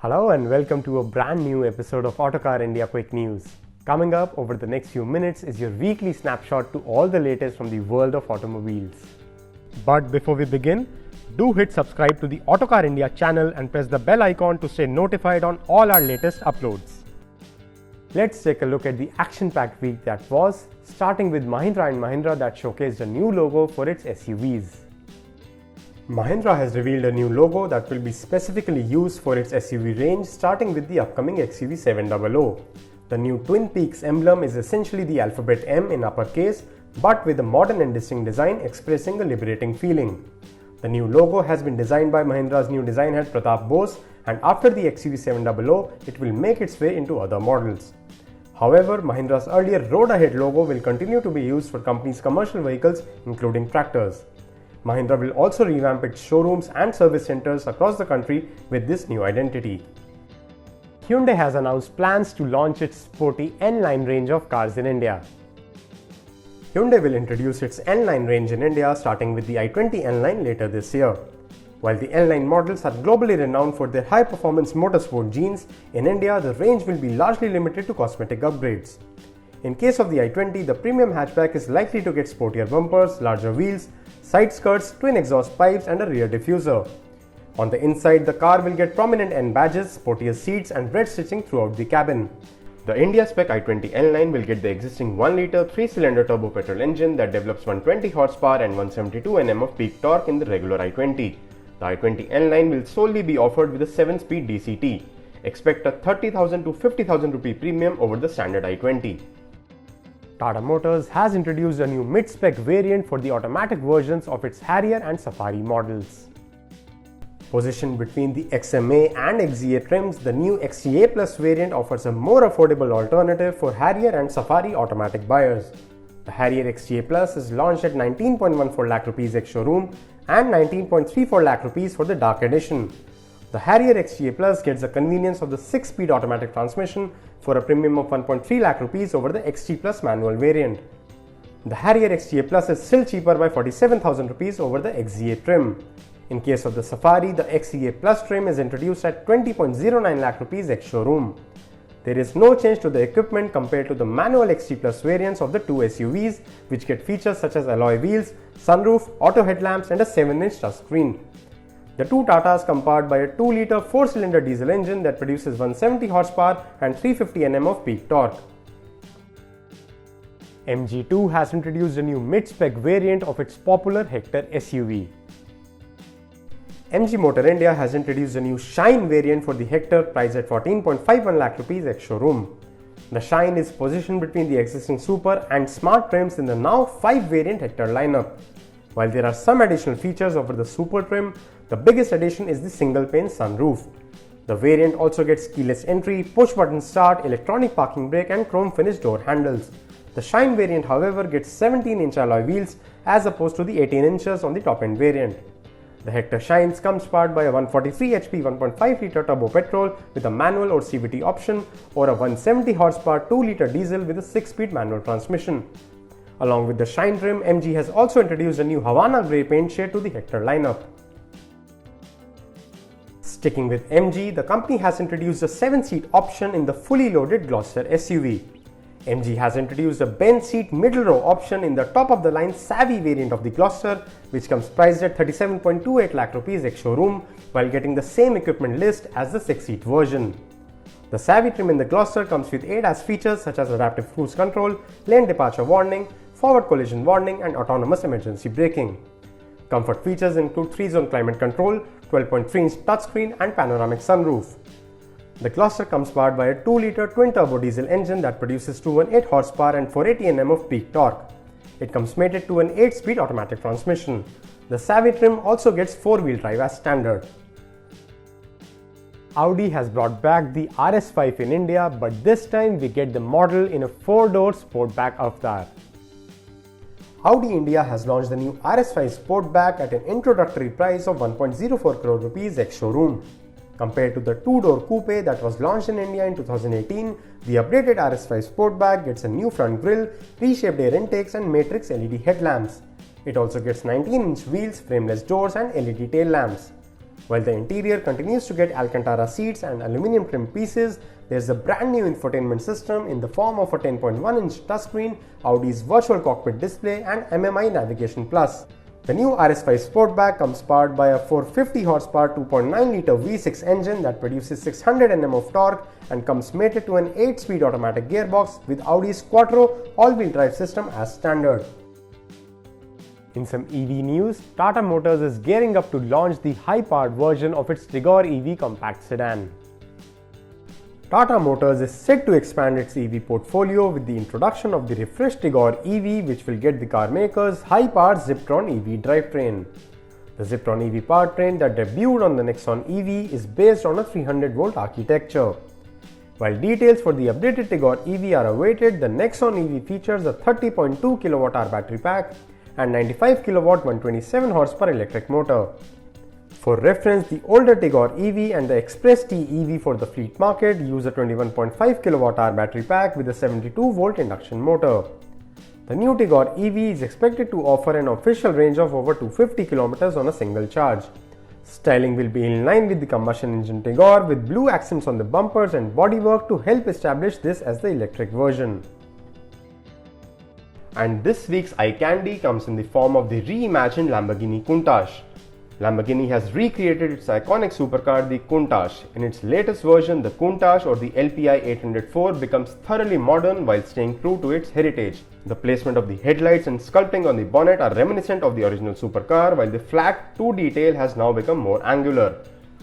Hello and welcome to a brand new episode of Autocar India Quick News. Coming up over the next few minutes is your weekly snapshot to all the latest from the world of automobiles. But before we begin, do hit subscribe to the Autocar India channel and press the bell icon to stay notified on all our latest uploads. Let's take a look at the action-packed week that was, starting with Mahindra & Mahindra that showcased a new logo for its SUVs. Mahindra has revealed a new logo that will be specifically used for its SUV range, starting with the upcoming XUV700. The new Twin Peaks emblem is essentially the alphabet M in uppercase, but with a modern and distinct design expressing a liberating feeling. The new logo has been designed by Mahindra's new design head Pratap Bose, and after the XUV700, it will make its way into other models. However, Mahindra's earlier Road Ahead logo will continue to be used for company's commercial vehicles, including tractors. Mahindra will also revamp its showrooms and service centers across the country with this new identity. Hyundai has announced plans to launch its sporty N-Line range of cars in India. Hyundai will introduce its N-Line range in India, starting with the i20 N-Line later this year. While the N-Line models are globally renowned for their high-performance motorsport genes, in India the range will be largely limited to cosmetic upgrades. In case of the i20, the premium hatchback is likely to get sportier bumpers, larger wheels, side skirts, twin exhaust pipes and a rear diffuser. On the inside, the car will get prominent N badges, sportier seats and red stitching throughout the cabin. The India spec i20 N-Line will get the existing 1-litre 3-cylinder turbo petrol engine that develops 120 horsepower and 172 Nm of peak torque in the regular i20. The i20 N-Line will solely be offered with a 7-speed DCT. Expect a 30,000 to 50,000 rupee premium over the standard i20. Tata Motors has introduced a new mid-spec variant for the automatic versions of its Harrier and Safari models. Positioned between the XMA and XEA trims, the new XTA Plus variant offers a more affordable alternative for Harrier and Safari automatic buyers. The Harrier XTA Plus is launched at 19.14 lakh rupees ex-showroom and 19.34 lakh rupees for the Dark Edition. The Harrier XTA Plus gets the convenience of the 6-speed automatic transmission for a premium of 1.3 lakh rupees over the XT Plus manual variant. The Harrier XTA Plus is still cheaper by 47,000 rupees over the XEA trim. In case of the Safari, the XEA Plus trim is introduced at 20.09 lakh rupees ex-showroom. There is no change to the equipment compared to the manual XT Plus variants of the two SUVs, which get features such as alloy wheels, sunroof, auto headlamps and a 7-inch touchscreen. The two Tatas come powered by a 2-litre 4-cylinder diesel engine that produces 170 horsepower and 350 Nm of peak torque. MG too has introduced a new mid-spec variant of its popular Hector SUV. MG Motor India has introduced a new Shine variant for the Hector priced at 14.51 lakh rupees ex-showroom. The Shine is positioned between the existing Super and Smart trims in the now 5-variant Hector lineup. While there are some additional features over the Super trim, the biggest addition is the single-pane sunroof. The variant also gets keyless entry, push-button start, electronic parking brake and chrome-finished door handles. The Shine variant, however, gets 17-inch alloy wheels as opposed to the 18 inches on the top-end variant. The Hector Shines comes powered by a 143 HP 1.5-litre turbo petrol with a manual or CVT option or a 170 horsepower 2-litre diesel with a 6-speed manual transmission. Along with the Shine trim, MG has also introduced a new Havana grey paint shade to the Hector lineup. Sticking with MG, the company has introduced a 7-seat option in the fully loaded Gloster SUV. MG has introduced a bench seat middle row option in the top-of-the-line Savvy variant of the Gloster, which comes priced at 37.28 lakh rupees ex-showroom while getting the same equipment list as the 6-seat version. The Savvy trim in the Gloster comes with ADAS features such as adaptive cruise control, lane departure warning, forward collision warning and autonomous emergency braking. Comfort features include 3-zone climate control, 12.3-inch touchscreen and panoramic sunroof. The Gloster comes powered by a 2-litre twin-turbo diesel engine that produces 218 horsepower and 480 Nm of peak torque. It comes mated to an 8-speed automatic transmission. The Savvy trim also gets 4-wheel drive as standard. Audi has brought back the RS5 in India, but this time we get the model in a 4-door Sportback avatar. Audi India has launched the new RS5 Sportback at an introductory price of 1.04 crore rupees ex-showroom. Compared to the 2-door coupe that was launched in India in 2018, the updated RS5 Sportback gets a new front grille, reshaped air intakes and matrix LED headlamps. It also gets 19-inch wheels, frameless doors and LED tail lamps. While the interior continues to get Alcantara seats and aluminum trim pieces, there's a brand new infotainment system in the form of a 10.1-inch touchscreen, Audi's virtual cockpit display and MMI Navigation Plus. The new RS5 Sportback comes powered by a 450 horsepower 2.9-litre V6 engine that produces 600 Nm of torque and comes mated to an 8-speed automatic gearbox with Audi's Quattro all-wheel drive system as standard. In some EV news, Tata Motors is gearing up to launch the high-powered version of its Tigor EV compact sedan. Tata Motors is set to expand its EV portfolio with the introduction of the refreshed Tigor EV, which will get the car maker's high-powered Ziptron EV drivetrain. The Ziptron EV powertrain that debuted on the Nexon EV is based on a 300-volt architecture. While details for the updated Tigor EV are awaited, the Nexon EV features a 30.2 kWh battery pack and 95 kW 127 horsepower electric motor. For reference, the older Tigor EV and the Express T EV for the fleet market use a 21.5 kWh battery pack with a 72-volt induction motor. The new Tigor EV is expected to offer an official range of over 250 km on a single charge. Styling will be in line with the combustion engine Tigor, with blue accents on the bumpers and bodywork to help establish this as the electric version. And this week's eye candy comes in the form of the reimagined Lamborghini Countach. Lamborghini has recreated its iconic supercar, the Countach. In its latest version, the Countach or the LPI 804 becomes thoroughly modern while staying true to its heritage. The placement of the headlights and sculpting on the bonnet are reminiscent of the original supercar, while the flat 2 detail has now become more angular.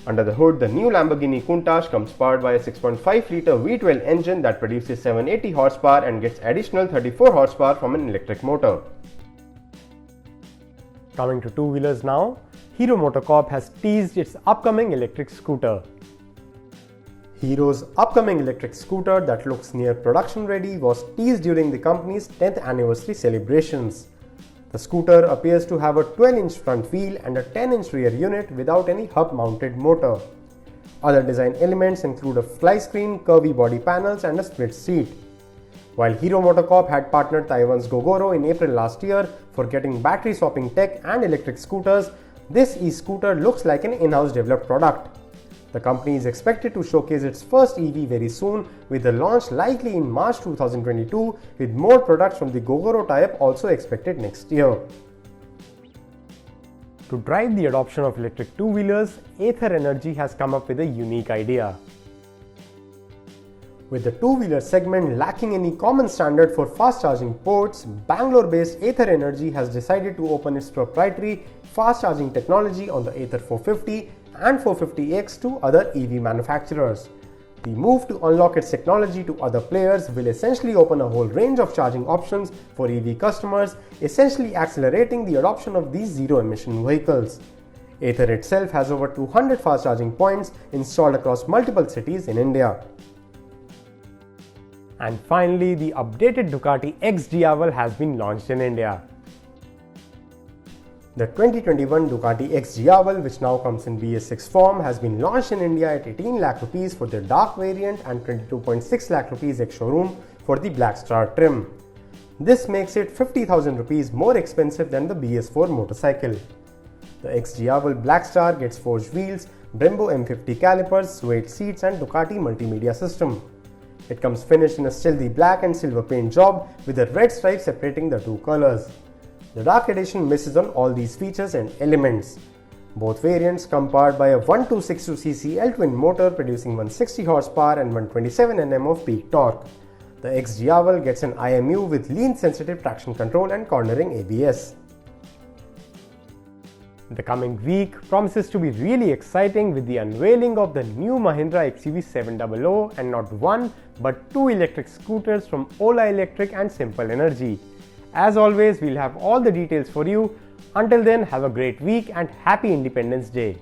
Under the hood, the new Lamborghini Countach comes powered by a 6.5-litre V12 engine that produces 780 horsepower and gets additional 34 horsepower from an electric motor. Coming to two-wheelers now, Hero MotoCorp has teased its upcoming electric scooter. Hero's upcoming electric scooter that looks near production ready was teased during the company's 10th anniversary celebrations. The scooter appears to have a 12-inch front wheel and a 10-inch rear unit without any hub-mounted motor. Other design elements include a fly screen, curvy body panels and a split seat. While Hero MotoCorp had partnered Taiwan's Gogoro in April last year for getting battery swapping tech and electric scooters, this e-scooter looks like an in-house developed product. The company is expected to showcase its first EV very soon, with the launch likely in March 2022, with more products from the Gogoro tie-up also expected next year. To drive the adoption of electric two-wheelers, Ather Energy has come up with a unique idea. With the two-wheeler segment lacking any common standard for fast charging ports, Bangalore-based Ather Energy has decided to open its proprietary fast charging technology on the Ather 450 and 450X to other EV manufacturers. The move to unlock its technology to other players will essentially open a whole range of charging options for EV customers, essentially accelerating the adoption of these zero-emission vehicles. Ather itself has over 200 fast charging points installed across multiple cities in India. And finally, the updated Ducati xDiavel has been launched in India. The 2021 Ducati xDiavel, which now comes in BS6 form, has been launched in India at 18 lakh rupees for the dark variant and 22.6 lakh rupees ex-showroom for the Black Star trim. This makes it 50,000 rupees more expensive than the BS4 motorcycle. The xDiavel Black Star gets forged wheels, Brembo M50 calipers, suede seats and Ducati multimedia system. It comes finished in a stealthy black and silver paint job with a red stripe separating the two colors. The dark edition misses on all these features and elements. Both variants come powered by a 1262cc L-twin motor producing 160 horsepower and 127 Nm of peak torque. The xDiavel gets an IMU with lean-sensitive traction control and cornering ABS. The coming week promises to be really exciting with the unveiling of the new Mahindra XUV 700 and not one but two electric scooters from Ola Electric and Simple Energy. As always, we'll have all the details for you. Until then, have a great week and happy Independence Day.